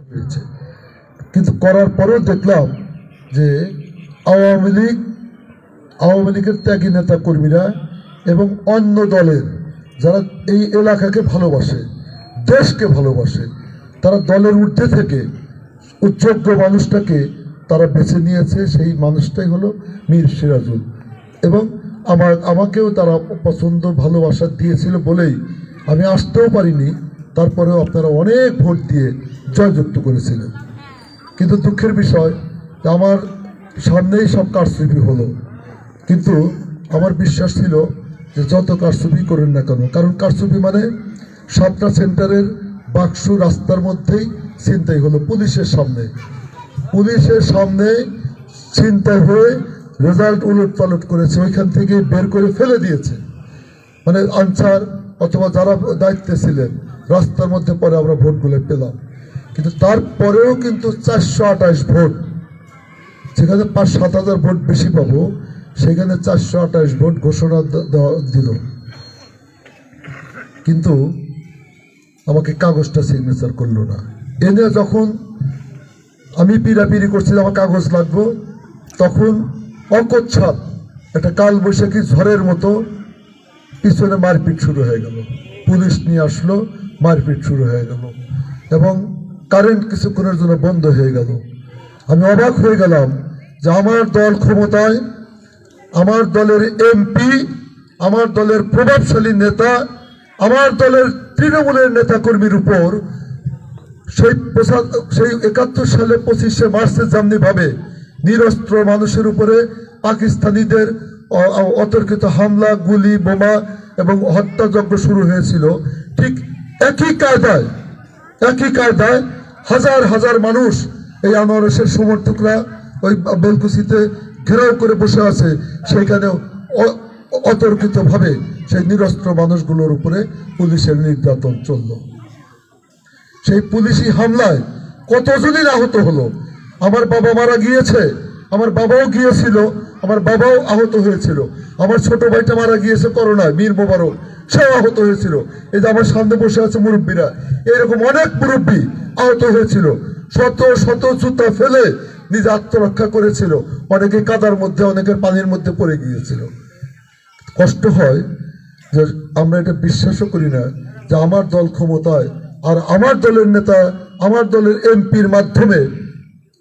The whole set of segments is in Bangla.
হয়েছে। কিন্তু করার পরেও দেখলাম যে আওয়ামী লীগের ত্যাগী নেতা কর্মীরা এবং অন্য দলের যারা এই এলাকাকে ভালোবাসে, দেশকে ভালোবাসে, তারা দলের ঊর্ধ্বে থেকে উচ্চজ্ঞ মানুষটাকে তারা বেছে নিয়েছে। সেই মানুষটাই হলো মীর সিরাজুল। এবং আমাকেও তারা পছন্দ ভালোবাসা দিয়েছিল বলেই আমি আসতেও পারিনি। তারপরেও আপনারা অনেক ভোট দিয়ে জয়যুক্ত করেছিলেন। কিন্তু দুঃখের বিষয় আমার সামনেই সব কারচুপি হলো। কিন্তু আমার বিশ্বাস ছিল যে যত কারচুপি করেন না কেন, কারণ কারচুপি মানে 7টা সেন্টারের বাক্স রাস্তার মধ্যেই ছিনতাই হলো, পুলিশের সামনে ছিনতাই হয়ে রেজাল্ট উলট পালট করেছে, ওইখান থেকে বের করে ফেলে দিয়েছে। মানে আনসার অথবা যারা দায়িত্বে ছিলেন রাস্তার মধ্যে, পরে আমরা ভোটগুলো পেলাম। কিন্তু তারপরেও কিন্তু 428 ভোট, যেখানে 5-7 হাজার ভোট বেশি পাবো সেখানে 428 ভোট ঘোষণা দিল। কিন্তু আমাকে কাগজটা সিগনেচার করলো না। এনে যখন আমি পিড়াপিড়ি করছিলাম আমার কাগজ লাগবো, তখন অকচ্ছাপ একটা কালবৈশাখী ঝড়ের মতো পিছনে মারপিট শুরু হয়ে গেল। পুলিশ নিয়ে আসলো, মারপিট শুরু হয়ে গেল এবং কারেন্ট কিছুক্ষণের জন্য বন্ধ হয়ে গেল। আমি অবাক হয়ে গেলাম যে আমার দল ক্ষমতায়, আমার দলের এমপি, আমার দলের প্রভাবশালী নেতা, আমার দলের তৃণমূলের নেতাকর্মীর উপর সেই 71 সালে 25শে মার্চে যেমনি ভাবে নিরস্ত্র মানুষের উপরে পাকিস্তানিদের অতর্কিত হামলা, গুলি, বোমা এবং হত্যাযজ্ঞ শুরু হয়েছিল, ঠিক একই কায়দায় হাজার হাজার মানুষ এই আনোয়ারের সমর্থকরা ওই বেলকুচিতে ঘেরাও করে বসে আছে, সেখানেও অতর্কিতভাবে সেই নিরস্ত্র মানুষগুলোর উপরে পুলিশের নির্যাতন চলল। সেই পুলিশি হামলায় কতজনই আহত হলো। আমার বাবা মারা গিয়েছে, আমার বাবাও গিয়েছিল, আমার বাবাও আহত হয়েছিল। আমার ছোট ভাইটা মারা গিয়েছে করোনায়, মীর মোবারক, সেও আহত হয়েছিল। এই যে আমার সামনে বসে আছে মুরব্বীরা, এরকম অনেক মুরব্বী আহত হয়েছিল। শত শত জুতা ফেলে নিজে আত্মরক্ষা করেছিল। অনেকে কাদার মধ্যে, অনেকের পানির মধ্যে পড়ে গিয়েছিল। কষ্ট হয় যে আমরা এটা বিশ্বাসও করি না যে আমার দল ক্ষমতায়, আর আমার দলের নেতা, আমার দলের এমপির মাধ্যমে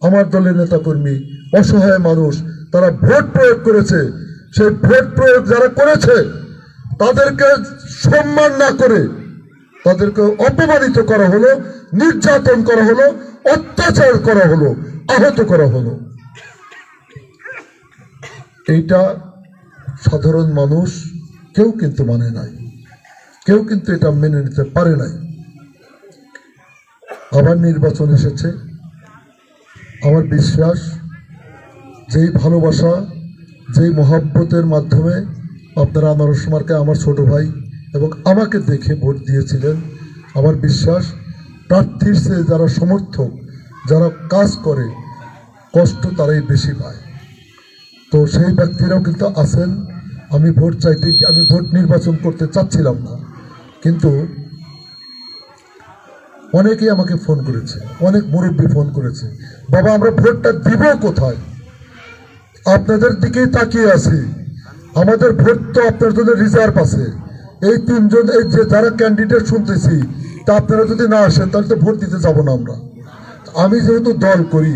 আমার দলের নেতাকর্মী, অসহায় মানুষ, তারা ভোট প্রয়োগ করেছে। সেই ভোট প্রয়োগ যারা করেছে তাদেরকে সম্মান না করে তাদেরকে অপমানিত করা হলো, নির্যাতন করা হলো, অত্যাচার করা হলো, আহত করা হলো। এইটা সাধারণ মানুষ কেউ কিন্তু মানে নাই, কেউ কিন্তু এটা মেনে নিতে পারে নাই। আবার নির্বাচন এসেছে। আমার বিশ্বাস যেই ভালোবাসা, যেই মহাব্বতের মাধ্যমে আপনারা আনোয়ার হোসেনকে, আমার ছোট ভাই এবং আমাকে দেখে ভোট দিয়েছিলেন, আমার বিশ্বাস প্রার্থীর চেয়ে যারা সমর্থক, যারা কাজ করে, কষ্ট তারাই বেশি পায়। তো সেই ব্যক্তিরাও কিন্তু আছেন। আমি ভোট নির্বাচন করতে চাচ্ছিলাম না, কিন্তু অনেকেই আমাকে ফোন করেছে, অনেক মুরব্বী ফোন করেছে, বাবা আমরা ভোটটা দিব কোথায়? আপনাদের দিকেই তাকিয়ে আছি, আমাদের ভোট তো আপনার জন্য রিজার্ভ আছে। এই 3 জন, এই যে যারা ক্যান্ডিডেট শুনতেছি, তা আপনারা যদি না আসেন তাহলে তো ভোট দিতে যাব না আমরা। আমি যেহেতু দল করি,